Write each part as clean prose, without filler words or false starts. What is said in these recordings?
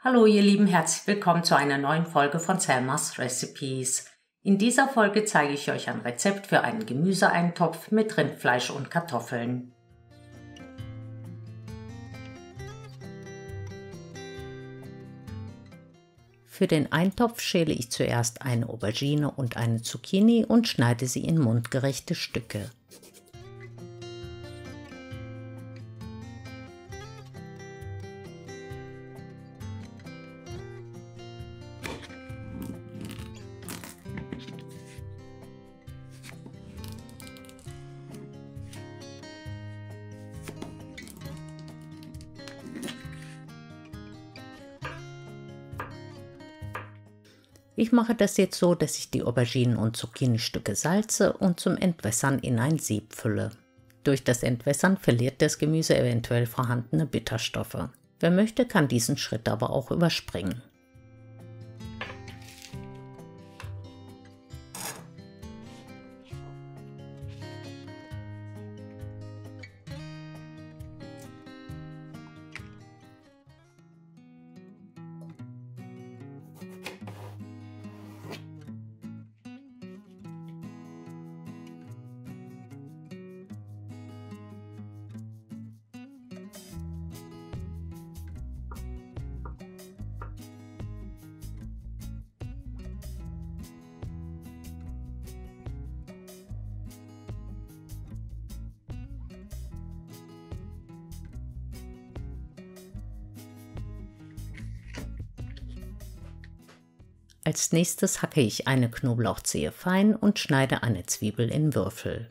Hallo ihr Lieben, herzlich willkommen zu einer neuen Folge von Selmas Recipes. In dieser Folge zeige ich euch ein Rezept für einen Gemüseeintopf mit Rindfleisch und Kartoffeln. Für den Eintopf schäle ich zuerst eine Aubergine und eine Zucchini und schneide sie in mundgerechte Stücke. Ich mache das jetzt so, dass ich die Auberginen und Zucchini-Stücke salze und zum Entwässern in ein Sieb fülle. Durch das Entwässern verliert das Gemüse eventuell vorhandene Bitterstoffe. Wer möchte, kann diesen Schritt aber auch überspringen. Als nächstes hacke ich eine Knoblauchzehe fein und schneide eine Zwiebel in Würfel.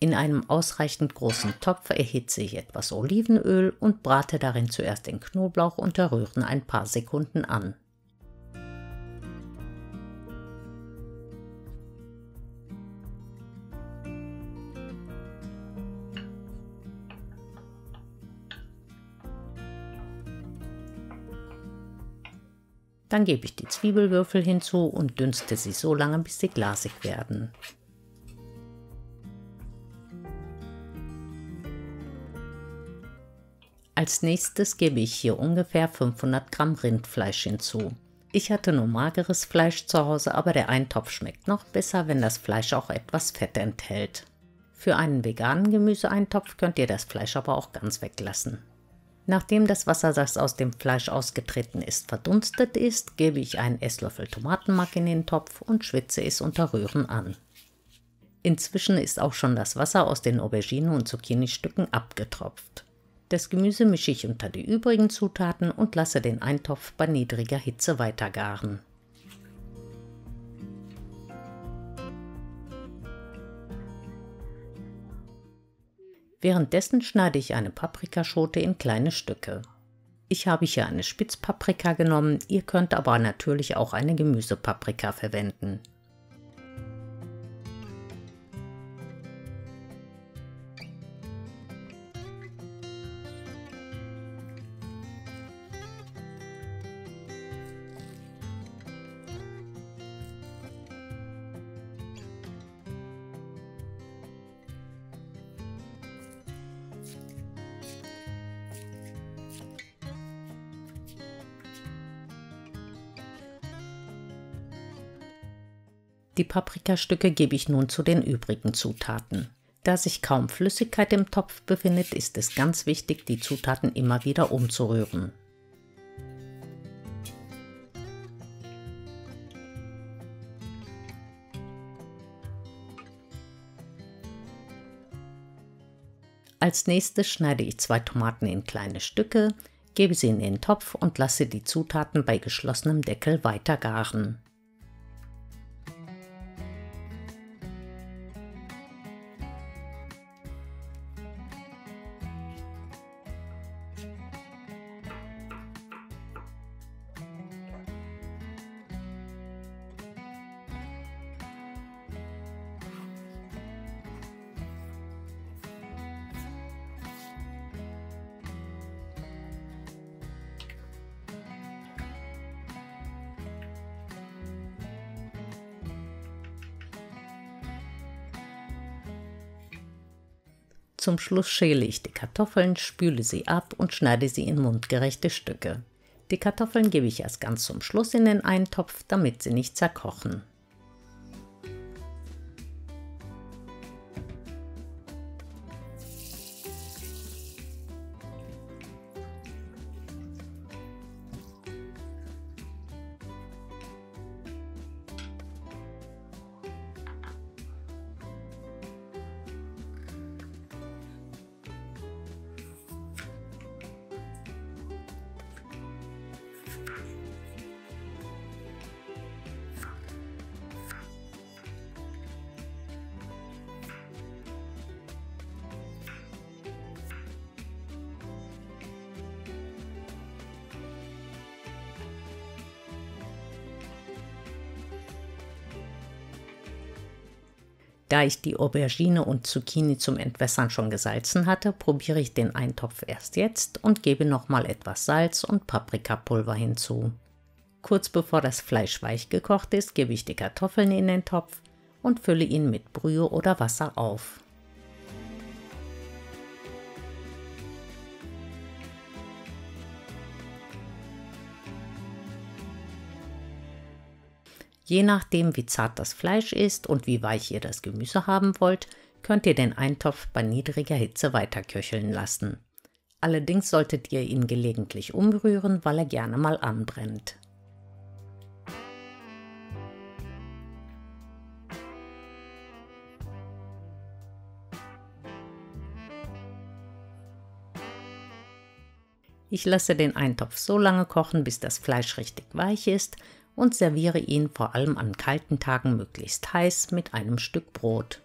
In einem ausreichend großen Topf erhitze ich etwas Olivenöl und brate darin zuerst den Knoblauch und der Rühren ein paar Sekunden an. Dann gebe ich die Zwiebelwürfel hinzu und dünste sie so lange, bis sie glasig werden. Als nächstes gebe ich hier ungefähr 500 Gramm Rindfleisch hinzu. Ich hatte nur mageres Fleisch zu Hause, aber der Eintopf schmeckt noch besser, wenn das Fleisch auch etwas Fett enthält. Für einen veganen Gemüseeintopf könnt ihr das Fleisch aber auch ganz weglassen. Nachdem das Wasser, das aus dem Fleisch ausgetreten ist, verdunstet ist, gebe ich einen Esslöffel Tomatenmark in den Topf und schwitze es unter Rühren an. Inzwischen ist auch schon das Wasser aus den Auberginen und Zucchini-Stücken abgetropft. Das Gemüse mische ich unter die übrigen Zutaten und lasse den Eintopf bei niedriger Hitze weiter garen. Währenddessen schneide ich eine Paprikaschote in kleine Stücke. Ich habe hier eine Spitzpaprika genommen, ihr könnt aber natürlich auch eine Gemüsepaprika verwenden. Die Paprikastücke gebe ich nun zu den übrigen Zutaten. Da sich kaum Flüssigkeit im Topf befindet, ist es ganz wichtig, die Zutaten immer wieder umzurühren. Als nächstes schneide ich 2 Tomaten in kleine Stücke, gebe sie in den Topf und lasse die Zutaten bei geschlossenem Deckel weiter garen. Zum Schluss schäle ich die Kartoffeln, spüle sie ab und schneide sie in mundgerechte Stücke. Die Kartoffeln gebe ich erst ganz zum Schluss in den Eintopf, damit sie nicht zerkochen. Da ich die Aubergine und Zucchini zum Entwässern schon gesalzen hatte, probiere ich den Eintopf erst jetzt und gebe nochmal etwas Salz und Paprikapulver hinzu. Kurz bevor das Fleisch weich gekocht ist, gebe ich die Kartoffeln in den Topf und fülle ihn mit Brühe oder Wasser auf. Je nachdem, wie zart das Fleisch ist und wie weich ihr das Gemüse haben wollt, könnt ihr den Eintopf bei niedriger Hitze weiter köcheln lassen. Allerdings solltet ihr ihn gelegentlich umrühren, weil er gerne mal anbrennt. Ich lasse den Eintopf so lange kochen, bis das Fleisch richtig weich ist und serviere ihn vor allem an kalten Tagen möglichst heiß mit einem Stück Brot.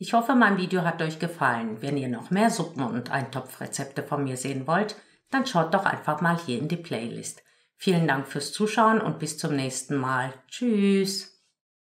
Ich hoffe, mein Video hat euch gefallen. Wenn ihr noch mehr Suppen- und Eintopfrezepte von mir sehen wollt, dann schaut doch einfach mal hier in die Playlist. Vielen Dank fürs Zuschauen und bis zum nächsten Mal. Tschüss!